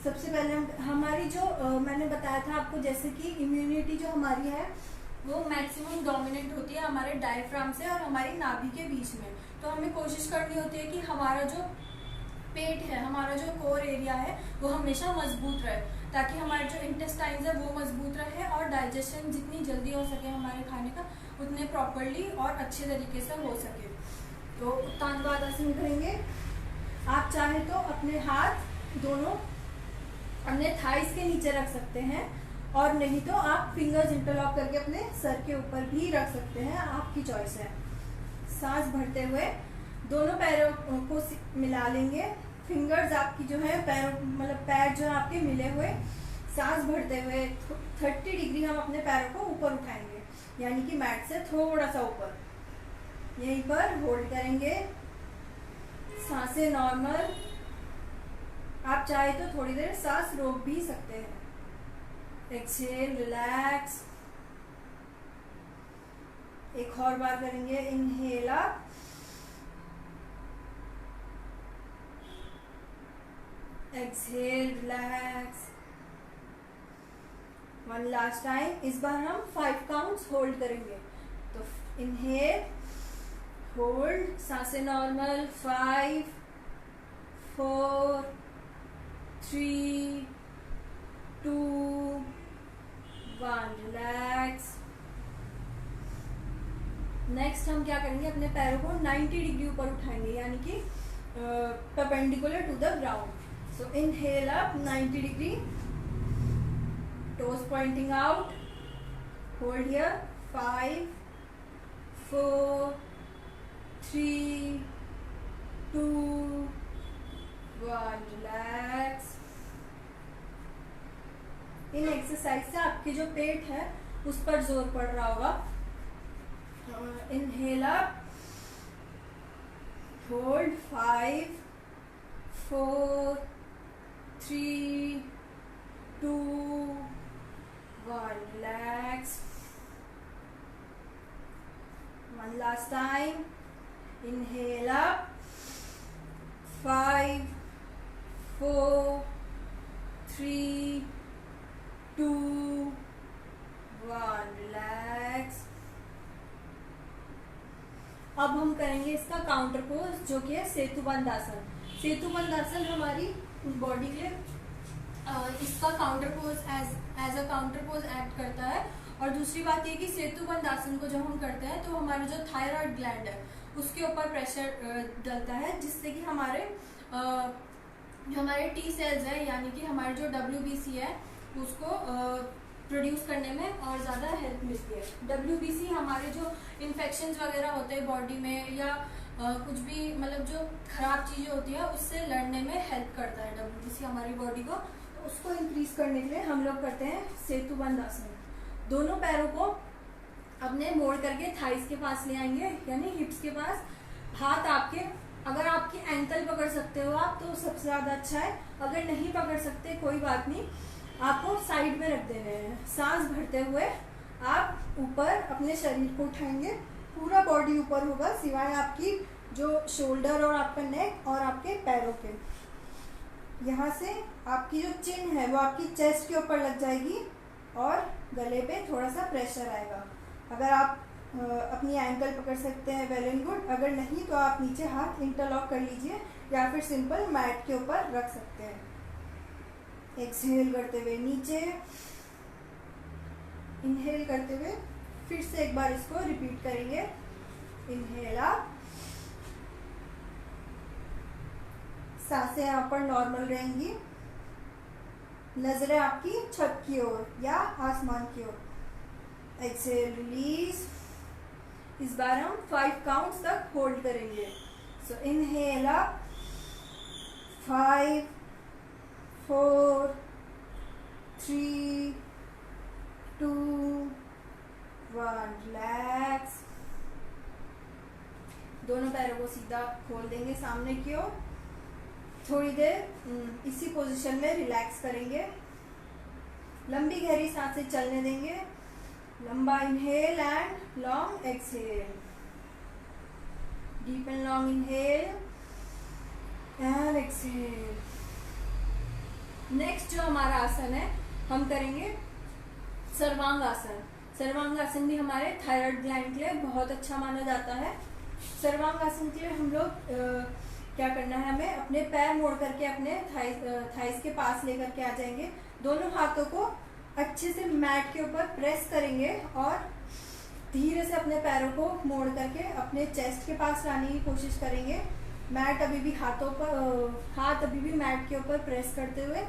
सबसे पहले हमारी जो मैंने बताया था आपको, जैसे कि इम्यूनिटी जो हमारी है वो मैक्सिमम डोमिनेट होती है हमारे डायफ्राम से और हमारी नाभि के बीच में। तो हमें कोशिश करनी होती है कि हमारा जो पेट है, हमारा जो कोर एरिया है वो हमेशा मजबूत रहे, ताकि हमारे जो इंटेस्टाइन्स है वो मजबूत रहे और डाइजेशन जितनी जल्दी हो सके हमारे खाने का उतने प्रॉपरली और अच्छे तरीके से हो सके। तो उत्तान पाद आसन करेंगे। आप चाहे तो अपने हाथ दोनों अपने थाइस के नीचे रख सकते हैं, और नहीं तो आप फिंगर्स इंटरलॉक करके अपने सर के ऊपर भी रख सकते हैं, आपकी चॉइस है। सांस भरते हुए दोनों पैरों को मिला लेंगे। फिंगर्स आपकी जो है पैरों मतलब पैर जो है आपके मिले हुए। सांस भरते हुए 30 डिग्री हम अपने पैरों को ऊपर उठाएंगे, यानी कि मैट से थोड़ा सा ऊपर। यहीं पर होल्ड करेंगे, सांसें नॉर्मल। आप चाहे तो थोड़ी देर सांस रोक भी सकते हैं। Exhale, relax. एक और बार करेंगे। Inhale up, exhale, relax. One last time. इस बार हम 5 काउंट्स होल्ड करेंगे। तो इनहेल, होल्ड, सांसें नॉर्मल। 5 4 3 2 1। रिलैक्स। नेक्स्ट हम क्या करेंगे, अपने पैरों को 90 डिग्री ऊपर उठाएंगे, यानी कि perpendicular to the ground. So inhale up 90 degree, toes pointing out. Hold here. 5 4 3 2 1। Relax. In exercise से आपके जो पेट है उस पर जोर पड़ रहा होगा। Inhale up, hold. 5 4 3 2 1। Relax. One last time. Inhale up, 5 4 3 2 1। Relax. अब हम करेंगे इसका काउंटर पोज, जो कि है सेतुबंध आसन। सेतुबंध आसन हमारी बॉडी के इसका counter pose as a counter pose act करता है। और दूसरी बात ये कि सेतुबंध आसन को जब हम करते हैं तो हमारे जो थायराइड ग्लैंड है उसके ऊपर प्रेशर डलता है, जिससे कि हमारे टी सेल्स है, यानी कि हमारे जो WBC है उसको प्रोड्यूस करने में और ज़्यादा हेल्प मिलती है। WBC हमारे जो इन्फेक्शंस वगैरह होते हैं बॉडी में, या कुछ भी मतलब जो खराब चीज़ें होती हैं उससे लड़ने में हेल्प करता है WBC हमारी बॉडी को। तो उसको इंक्रीज करने के लिए हम लोग करते हैं सेतुबंध आसन। दोनों पैरों को अपने मोड़ करके थाइस के पास ले आएंगे, यानी हिप्स के पास। हाथ आपके, अगर आपकी एंकल पकड़ सकते हो आप तो सबसे ज़्यादा अच्छा है, अगर नहीं पकड़ सकते कोई बात नहीं, आपको साइड में रख देने हैं। सांस भरते हुए आप ऊपर अपने शरीर को उठाएंगे, पूरा बॉडी ऊपर होगा सिवाय आपकी जो शोल्डर और आपका नेक और आपके पैरों के। यहाँ से आपकी जो चिन है वो आपकी चेस्ट के ऊपर लग जाएगी और गले पे थोड़ा सा प्रेशर आएगा। अगर आप अपनी एंकल पकड़ सकते हैं वेल एंड गुड, अगर नहीं तो आप नीचे हाथ इंटरलॉक कर लीजिए या फिर सिंपल मैट के ऊपर रख सकते हैं। एक्सहेल करते हुए नीचे, इनहेल करते हुए फिर से एक बार इसको रिपीट करेंगे। इनहेल अप, सांसें यहाँ पर नॉर्मल रहेंगी, नजरें आपकी छत की ओर या आसमान की ओर। Excel release. इस बार हम 5 काउंट्स तक होल्ड करेंगे। So inhale up, 5 4 3 2 1। रिलैक्स। दोनों पैरों को सीधा खोल देंगे सामने की ओर। थोड़ी देर इसी पोजीशन में रिलैक्स करेंगे। लंबी गहरी सांसें चलने देंगे। लंबा inhale and long exhale. Deep and long inhale and exhale. Next जो हमारा आसन है हम करेंगे सर्वांग आसन। सर्वांग आसन भी हमारे थायराइड ग्लैंड के लिए बहुत अच्छा माना जाता है। सर्वांग आसन के लिए हम लोग क्या करना है, हमें अपने पैर मोड़ करके अपने थाइस के पास लेकर के आ जाएंगे। दोनों हाथों को अच्छे से मैट के ऊपर प्रेस करेंगे और धीरे से अपने पैरों को मोड़ करके अपने चेस्ट के पास लाने की कोशिश करेंगे। मैट अभी भी हाथ अभी भी मैट के ऊपर प्रेस करते हुए,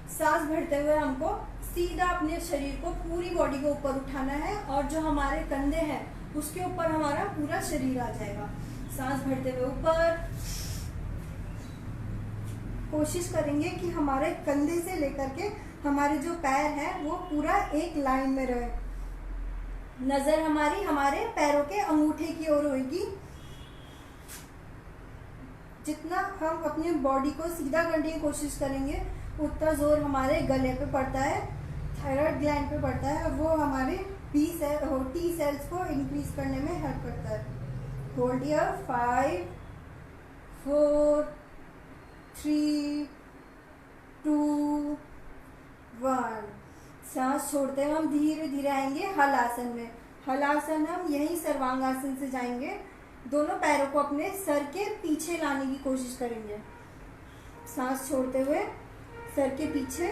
सांस भरते हुए हमको सीधा अपने शरीर को, पूरी बॉडी को ऊपर उठाना है और जो हमारे कंधे हैं उसके ऊपर हमारा पूरा शरीर आ जाएगा। सांस भरते हुए ऊपर। कोशिश करेंगे कि हमारे कंधे से लेकर के हमारे जो पैर है वो पूरा एक लाइन में रहे। नजर हमारी हमारे पैरों के अंगूठे की ओर होगी। जितना हम अपनी बॉडी को सीधा करने की कोशिश करेंगे उतना जोर हमारे गले पे पड़ता है, थायराइड ग्लैंड पे पड़ता है, वो हमारे टी सेल्स को इंक्रीज करने में हेल्प करता है। Hold here. 5 4 3 2 1। सांस छोड़ते हुए हम धीरे धीरे आएंगे हलासन में। हलासन हम यही सर्वांगासन से जाएंगे। दोनों पैरों को अपने सर के पीछे लाने की कोशिश करेंगे। सांस छोड़ते हुए सर के पीछे।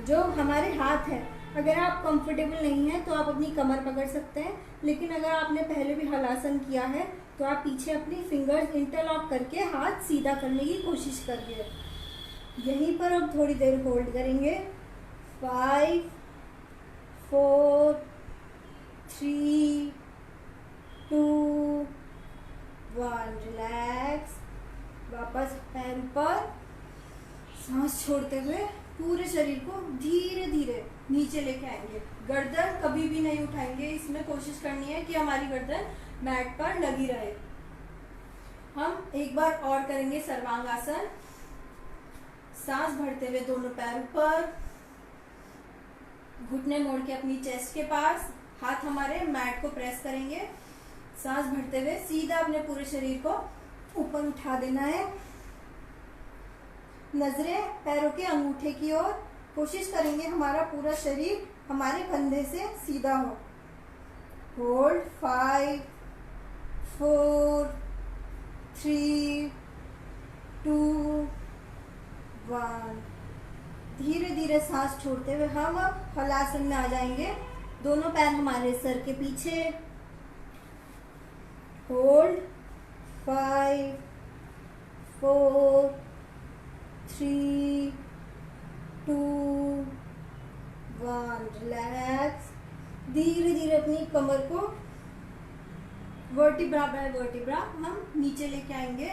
जो हमारे हाथ है, अगर आप कंफर्टेबल नहीं है तो आप अपनी कमर पकड़ सकते हैं, लेकिन अगर आपने पहले भी हलासन किया है तो आप पीछे अपनी फिंगर्स इंटरलॉक करके हाथ सीधा करने की कोशिश करिए। यहीं पर अब थोड़ी देर होल्ड करेंगे। 5 4 3 2 1। रिलैक्स। वापस पैर ऊपर। सांस छोड़ते हुए पूरे शरीर को धीरे धीरे नीचे लेके आएंगे। गर्दन कभी भी नहीं उठाएंगे। इसमें कोशिश करनी है कि हमारी गर्दन मैट पर लगी रहे। हम एक बार और करेंगे सर्वांगासन। सांस भरते हुए दोनों पैर ऊपर, घुटने मोड़ के अपनी चेस्ट के पास, हाथ हमारे मैट को प्रेस करेंगे। सांस भरते हुए सीधा अपने पूरे शरीर को ऊपर उठा देना है। नजरें पैरों के अंगूठे की ओर। कोशिश करेंगे हमारा पूरा शरीर हमारे कंधे से सीधा हो। होल्ड। 5 4 3 2 1। धीरे धीरे सांस छोड़ते हुए हम अब हलासन में आ जाएंगे। दोनों पैर हमारे सर के पीछे। होल्ड। 5 4 3 2 1। रिलैक्स। धीरे धीरे अपनी कमर को वर्टिब्रा बाय वर्टिब्रा हम नीचे लेके आएंगे।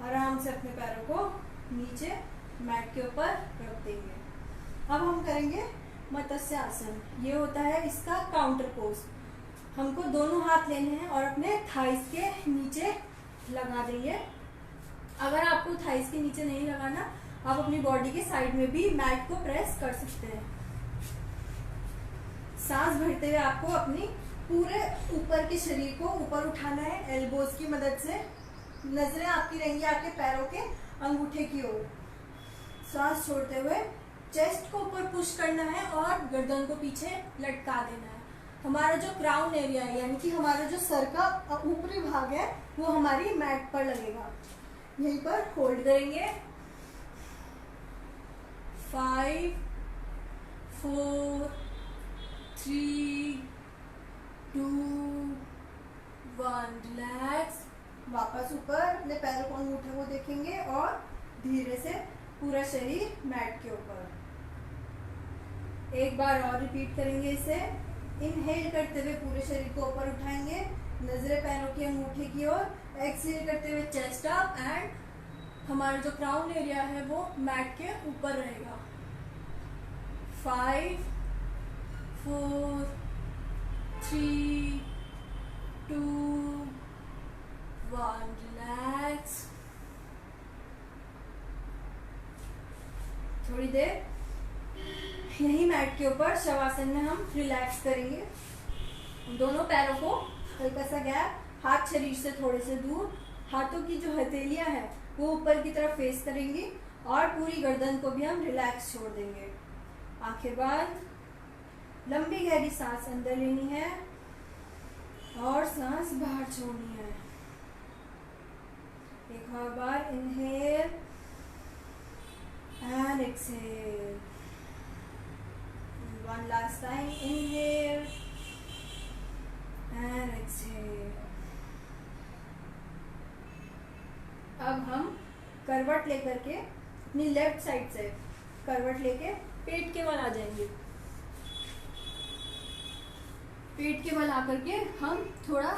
आराम से अपने पैरों को नीचे मैट के ऊपर रख देंगे। अब हम करेंगे मत्स्य आसन। ये होता है इसका काउंटर पोज। हमको दोनों हाथ लेने हैं और अपने थाइस के नीचे लगा देंगे। अगर आपको थाइस के नीचे नहीं लगाना, आप अपनी बॉडी के साइड में भी मैट को प्रेस कर सकते हैं। सांस भरते हुए आपको अपनी पूरे ऊपर के शरीर को ऊपर उठाना है एल्बोज की मदद से। नजरें आपकी रहेंगी आपके पैरों के अंगूठे की ओर। सांस छोड़ते हुए चेस्ट को ऊपर पुश करना है और गर्दन को पीछे लटका देना है। हमारा जो क्राउन एरिया है, यानी कि हमारा जो सर का ऊपरी भाग है, वो हमारी मैट पर लगेगा। यहीं पर होल्ड करेंगे। 5 4 3 2 1। रिलैक्स। वापस ऊपर अपने पैरों को अंगूठे को देखेंगे और धीरे से पूरा शरीर मैट के ऊपर। एक बार और रिपीट करेंगे इसे। इनहेल करते हुए पूरे शरीर को ऊपर उठाएंगे, नजरें पैरों के अंगूठे की ओर। एक्सहेल करते हुए चेस्ट अप एंड हमारा जो क्राउन एरिया है वो मैट के ऊपर रहेगा। 5 4 3 2 1 रिलैक्स। थोड़ी देर यही मैट के ऊपर शवासन में हम रिलैक्स करेंगे। दोनों पैरों को हल्का सा गैप, हाथ शरीर से थोड़े से दूर, हाथों की जो हथेलियां हैं वो ऊपर की तरफ फेस करेंगी और पूरी गर्दन को भी हम रिलैक्स छोड़ देंगे। आंखें बंद, लंबी गहरी सांस अंदर लेनी है और सांस बाहर छोड़नी है। एक और बार inhale and exhale. One last time, inhale and exhale. अब हम करवट लेकर के अपनी लेफ्ट साइड से करवट लेके पेट के बल आ जाएंगे। पेट के बल आकर के हम थोड़ा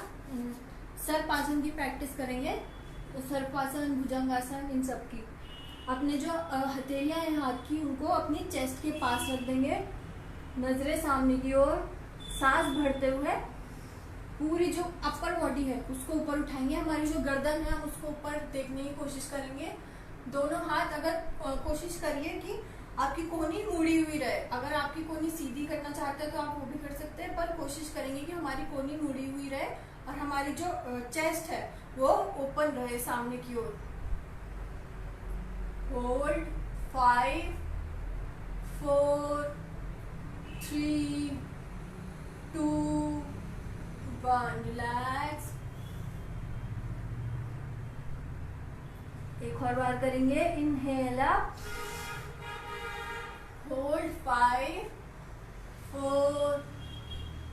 सर्पासन की प्रैक्टिस करेंगे। तो सर्पासन, भुजंगासन, इन सब की अपने जो हथेलियां हैं हाथ की उनको अपनी चेस्ट के पास रख देंगे, नजरें सामने की ओर। सांस भरते हुए पूरी जो अपर बॉडी है उसको ऊपर उठाएंगे, हमारी जो गर्दन है उसको ऊपर देखने की कोशिश करेंगे। दोनों हाथ अगर कोशिश करिए कि आपकी कोहनी मुड़ी हुई रहे। अगर आपकी कोहनी सीधी करना चाहते हैं तो आप वो भी कर सकते हैं, पर कोशिश करेंगे कि हमारी कोहनी मुड़ी हुई रहे और हमारी जो चेस्ट है वो ओपन रहे सामने की ओर। Hold 5 4 3 2 1 relax. एक और बार करेंगे। Inhale up, hold 5 4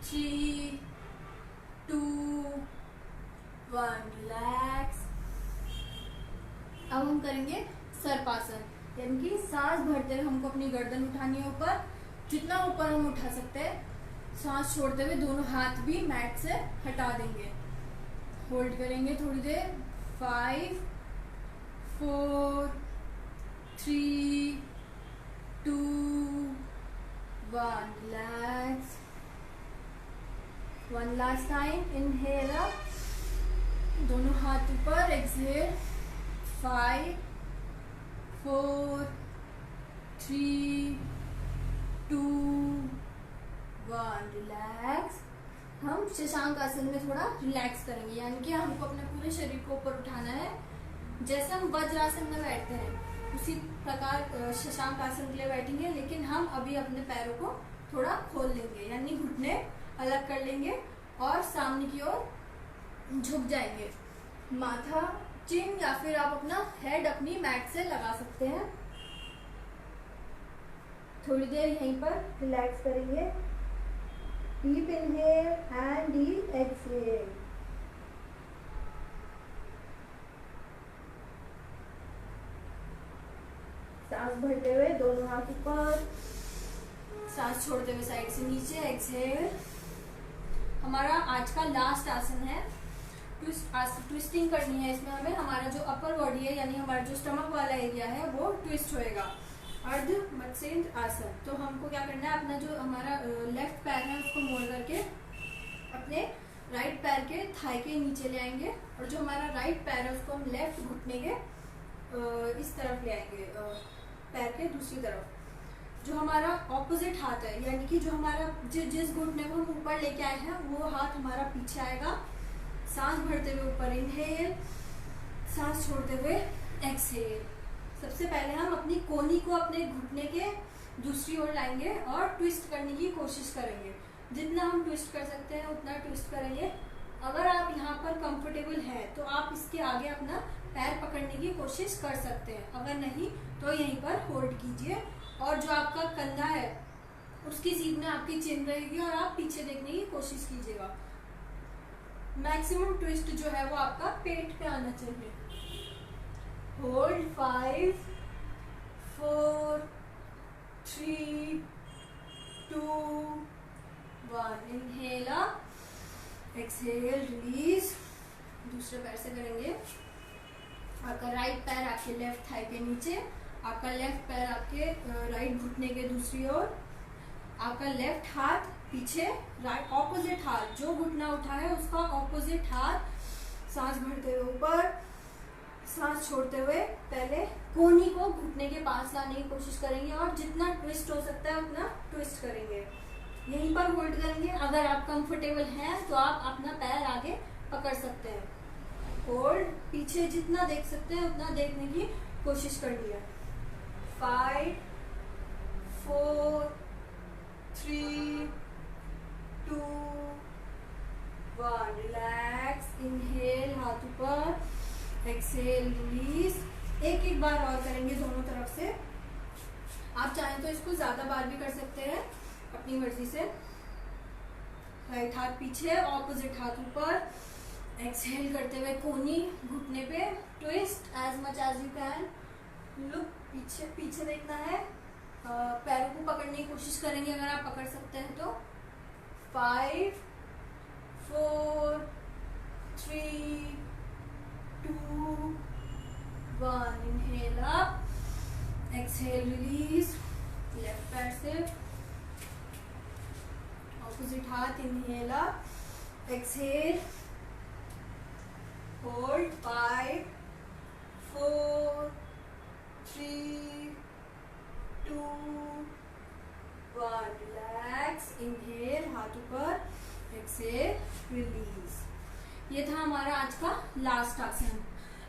3 2 1 relax. अब हम करेंगे सर्पासन, यानी कि सांस भरते हुए हमको अपनी गर्दन उठानी है ऊपर, जितना ऊपर हम उठा सकते हैं। सांस छोड़ते हुए दोनों हाथ भी मैट से हटा देंगे। होल्ड करेंगे थोड़ी देर। 5 4 3 2 1 relax. One last time. Inhale up, दोनों हाथ ऊपर। Exhale 5 4 3 2 1 relax. हम शशांक आसन में थोड़ा रिलैक्स करेंगे, यानी कि हमको अपने पूरे शरीर को ऊपर उठाना है। जैसे हम वज्रासन में बैठते हैं उसी प्रकार शशांक आसन के लिए बैठेंगे, लेकिन हम अभी अपने पैरों को थोड़ा खोल लेंगे, यानी घुटने अलग कर लेंगे और सामने की ओर झुक जाएंगे। माथा, चिन या फिर आप अपना हेड अपनी मैट से लगा सकते हैं। थोड़ी देर यहीं पर रिलैक्स करेंगे। Deep inhale and deep exhale. सांस भरते हुए दोनों हाथ ऊपर, सांस छोड़ते हुए साइड से नीचे। एक्सहेल। हमारा आज का लास्ट आसन है। ट्विस्टिंग करनी है इसमें हमें। हमारा जो अपर बॉडी है, यानी हमारा जो स्टमक वाला एरिया है वो ट्विस्ट होएगा। अर्ध मत्स्येंद्र आसन। तो हमको क्या करना है, अपना जो हमारा लेफ्ट पैर है उसको मोड़ करके अपने राइट पैर के थाई के नीचे ले आएंगे, और जो हमारा राइट पैर है उसको हम लेफ्ट घुटने के इस तरफ ले आएंगे, पैर के दूसरी तरफ। जो हमारा ऑपोजिट हाथ है, यानी कि जो हमारा जिस घुटने को हम ऊपर लेके आए हैं वो हाथ हमारा पीछे आएगा। सांस भरते हुए ऊपर इनहेल, सांस छोड़ते हुए एक्सहेल। सबसे पहले हम अपनी कोहनी को अपने घुटने के दूसरी ओर लाएंगे और ट्विस्ट करने की कोशिश करेंगे। जितना हम ट्विस्ट कर सकते हैं उतना ट्विस्ट करेंगे। अगर आप यहाँ पर कंफर्टेबल हैं तो आप इसके आगे अपना पैर पकड़ने की कोशिश कर सकते हैं, अगर नहीं तो यहीं पर होल्ड कीजिए। और जो आपका कंधा है उसकी सीध में आपकी चिन रहेगी और आप पीछे देखने की कोशिश कीजिएगा। मैक्सिमम ट्विस्ट जो है वो आपका पेट पे आना चाहिए। Hold 5 4 3 2 1। Inhale up, exhale release. दूसरे पैर से करेंगे। आपका राइट पैर आपके लेफ्ट थाई के नीचे, आपका लेफ्ट पैर आपके राइट घुटने के दूसरी ओर, आपका लेफ्ट हाथ पीछे, राइट ऑपोजिट हाथ जो घुटना उठा है उसका ऑपोजिट हाथ। सांस भरते हुए ऊपर, सांस छोड़ते हुए पहले कोहनी को घुटने के पास लाने की कोशिश करेंगे और जितना ट्विस्ट हो सकता है उतना ट्विस्ट करेंगे। यहीं पर होल्ड करेंगे। अगर आप कंफर्टेबल हैं तो आप अपना पैर आगे पकड़ सकते हैं। होल्ड, पीछे जितना देख सकते हैं उतना देखने की कोशिश करनी है। 5 4 3 2 1। रिलैक्स। इनहेल, हाथ ऊपर, एक्सहेल रिलीज। एक बार और करेंगे दोनों तरफ से। आप चाहें तो इसको ज्यादा बार भी कर सकते हैं अपनी मर्जी से। राइट हाथ पीछे, ऑपोजिट हाथ ऊपर, एक्सहेल करते हुए कोहनी घुटने पे, twist as much as you can. Look, पीछे पीछे देखना है। पैरों को पकड़ने की कोशिश करेंगे अगर आप पकड़ सकते हैं तो। 5 4 3 2 1। Inhale up, exhale release. Left पैर से ऑपोजिट हाथ। Inhale up, exhale, hold 5 4 3 2 1। Relax. Inhale, हाथ ऊपर, एक्सहेल रिलीज। ये था हमारा आज का लास्ट आसन।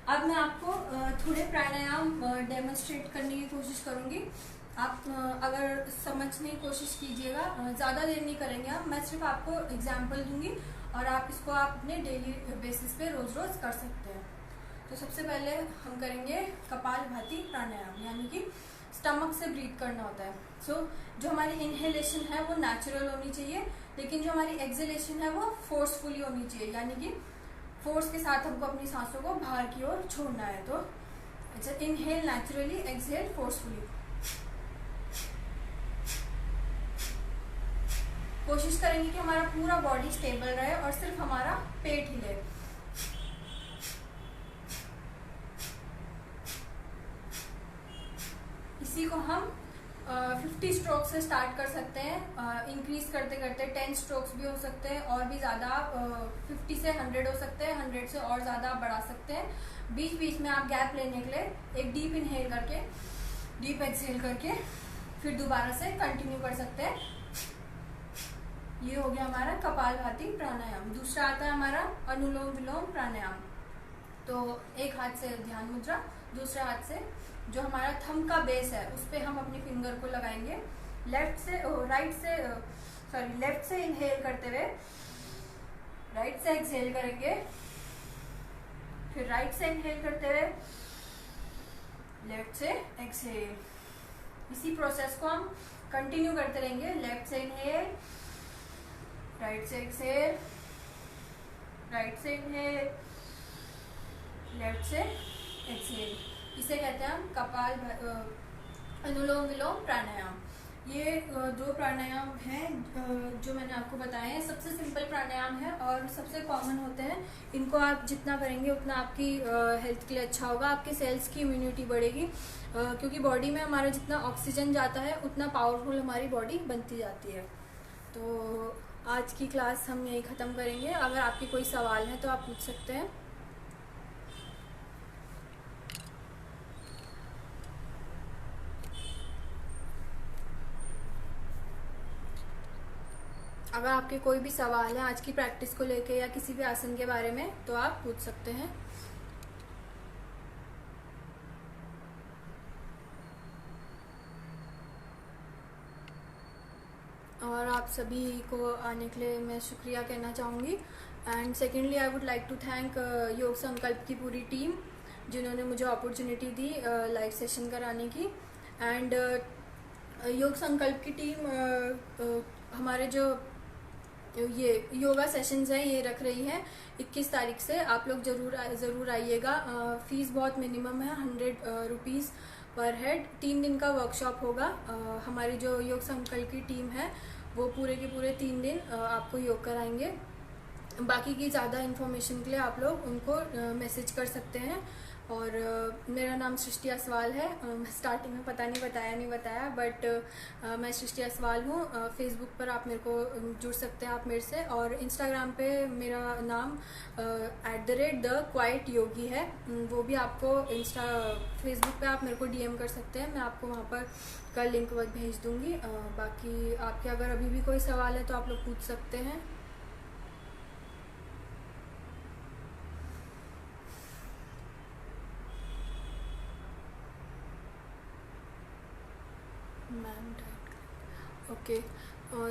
अब मैं आपको थोड़े प्राणायाम डेमोन्स्ट्रेट करने की कोशिश करूंगी। आप अगर समझने की कोशिश कीजिएगा, ज़्यादा देर नहीं करेंगे आप, मैं सिर्फ आपको एग्जाम्पल दूंगी और आप इसको आप अपने डेली बेसिस पे रोज रोज कर सकते हैं। तो सबसे पहले हम करेंगे कपालभाति प्राणायाम, यानी कि स्टमक से ब्रीथ करना होता है। सो जो हमारी इनहेलेशन है वो नेचुरल होनी चाहिए, लेकिन जो हमारी एक्सहेलेशन है वो फोर्सफुली होनी चाहिए, यानी कि फोर्स के साथ हमको अपनी सांसों को बाहर की ओर छोड़ना है। तो इनहेल नेचुरली, एक्सहेल फोर्सफुली। कोशिश करेंगे कि हमारा पूरा बॉडी स्टेबल रहे और सिर्फ हमारा पेट हिले। इसी को हम 50 स्ट्रोक से स्टार्ट कर सकते हैं। इंक्रीज करते करते 10 स्ट्रोक्स भी हो सकते हैं और भी ज़्यादा 50 से 100 हो सकते हैं, 100 से और ज़्यादा आप बढ़ा सकते हैं। बीच बीच में आप गैप लेने के लिए एक डीप इनहेल करके, डीप एक्सहेल करके फिर दोबारा से कंटिन्यू कर सकते हैं। ये हो गया हमारा कपालभाति प्राणायाम। दूसरा आता है हमारा अनुलोम विलोम प्राणायाम। तो एक हाथ से ध्यान मुद्रा, दूसरे हाथ से जो हमारा थंब का बेस है उस पे हम अपनी फिंगर को लगाएंगे। लेफ्ट से इनहेल करते हुए राइट से एक्सहेल करेंगे, फिर राइट से इनहेल करते हुए लेफ्ट से एक्सहेल। इसी प्रोसेस को हम कंटिन्यू करते रहेंगे। लेफ्ट से इनहेल, राइट से एक्सहेल, राइट से इनहेल, लेफ्ट से एक्सहेल। इसे कहते हैं हम अनुलोम विलोम प्राणायाम। ये दो प्राणायाम हैं जो मैंने आपको बताए हैं। सबसे सिंपल प्राणायाम है और सबसे कॉमन होते हैं। इनको आप जितना करेंगे उतना आपकी हेल्थ के लिए अच्छा होगा, आपके सेल्स की इम्यूनिटी बढ़ेगी, क्योंकि बॉडी में हमारा जितना ऑक्सीजन जाता है उतना पावरफुल हमारी बॉडी बनती जाती है। तो आज की क्लास हम यही ख़त्म करेंगे। अगर आपके कोई सवाल है तो आप पूछ सकते हैं। अगर आपके कोई भी सवाल है आज की प्रैक्टिस को लेके या किसी भी आसन के बारे में तो आप पूछ सकते हैं। और आप सभी को आने के लिए मैं शुक्रिया कहना चाहूँगी। And secondly I would like to thank Yog Sankalp की पूरी टीम जिन्होंने मुझे अपॉर्चुनिटी दी लाइव सेशन कराने की। एंड योग संकल्प की टीम हमारे जो ये योगा सेशंस हैं, ये रख रही है 21 तारीख से। आप लोग ज़रूर आइएगा। फ़ीस बहुत मिनिमम है, 100 रुपीज़ पर हेड। 3 दिन का वर्कशॉप होगा। हमारी जो योग संकल्प की टीम है वो पूरे के पूरे 3 दिन आपको योग कराएंगे। बाकी की ज़्यादा इन्फॉर्मेशन के लिए आप लोग उनको मैसेज कर सकते हैं। और मेरा नाम सृष्टि असवाल है। स्टार्टिंग में पता नहीं बताया बट मैं सृष्टि असवाल हूँ। फेसबुक पर आप मेरे को जुड़ सकते हैं आप मेरे से, और इंस्टाग्राम पे मेरा नाम @the_quiet_yogi है। वो भी आपको फेसबुक पे आप मेरे को DM कर सकते हैं, मैं आपको वहाँ पर का लिंक भेज दूँगी। बाकी आपके अगर अभी भी कोई सवाल है तो आप लोग पूछ सकते हैं। Ma'am diet okay.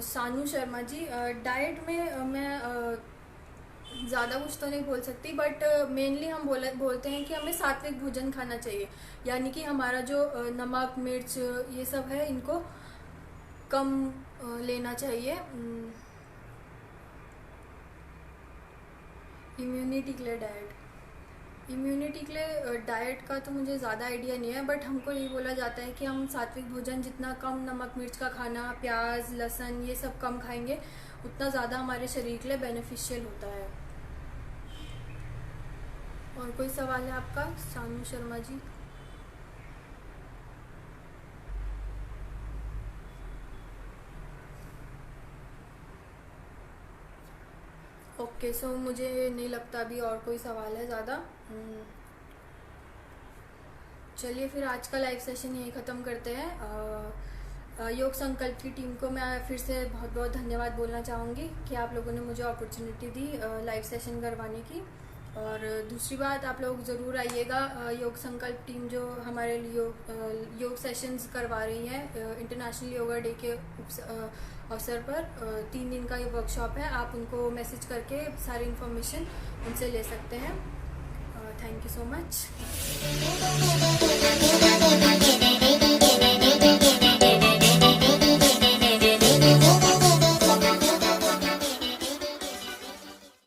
सानू शर्मा जी, डाइट में मैं ज़्यादा कुछ तो नहीं बोल सकती, बट मेनली हम बोलते हैं कि हमें सात्विक भोजन खाना चाहिए। यानी कि हमारा जो नमक मिर्च ये सब है इनको कम लेना चाहिए। इम्यूनिटी के लिए डाइट का तो मुझे ज़्यादा आइडिया नहीं है, बट हमको ये बोला जाता है कि हम सात्विक भोजन जितना कम नमक मिर्च का खाना, प्याज लहसुन ये सब कम खाएंगे उतना ज़्यादा हमारे शरीर के लिए बेनिफिशियल होता है। और कोई सवाल है आपका सानू शर्मा जी? ओके, सो मुझे नहीं लगता अभी और कोई सवाल है ज़्यादा। चलिए फिर आज का लाइव सेशन यही ख़त्म करते हैं। योग संकल्प की टीम को मैं फिर से बहुत बहुत धन्यवाद बोलना चाहूँगी कि आप लोगों ने मुझे अपॉर्चुनिटी दी लाइव सेशन करवाने की। और दूसरी बात, आप लोग ज़रूर आइएगा। योग संकल्प टीम जो हमारे योग सेशंस करवा रही है इंटरनेशनल योगा डे के अवसर पर 3 दिन का ये वर्कशॉप है। आप उनको मैसेज करके सारी इन्फॉर्मेशन उनसे ले सकते हैं। Thank you so much.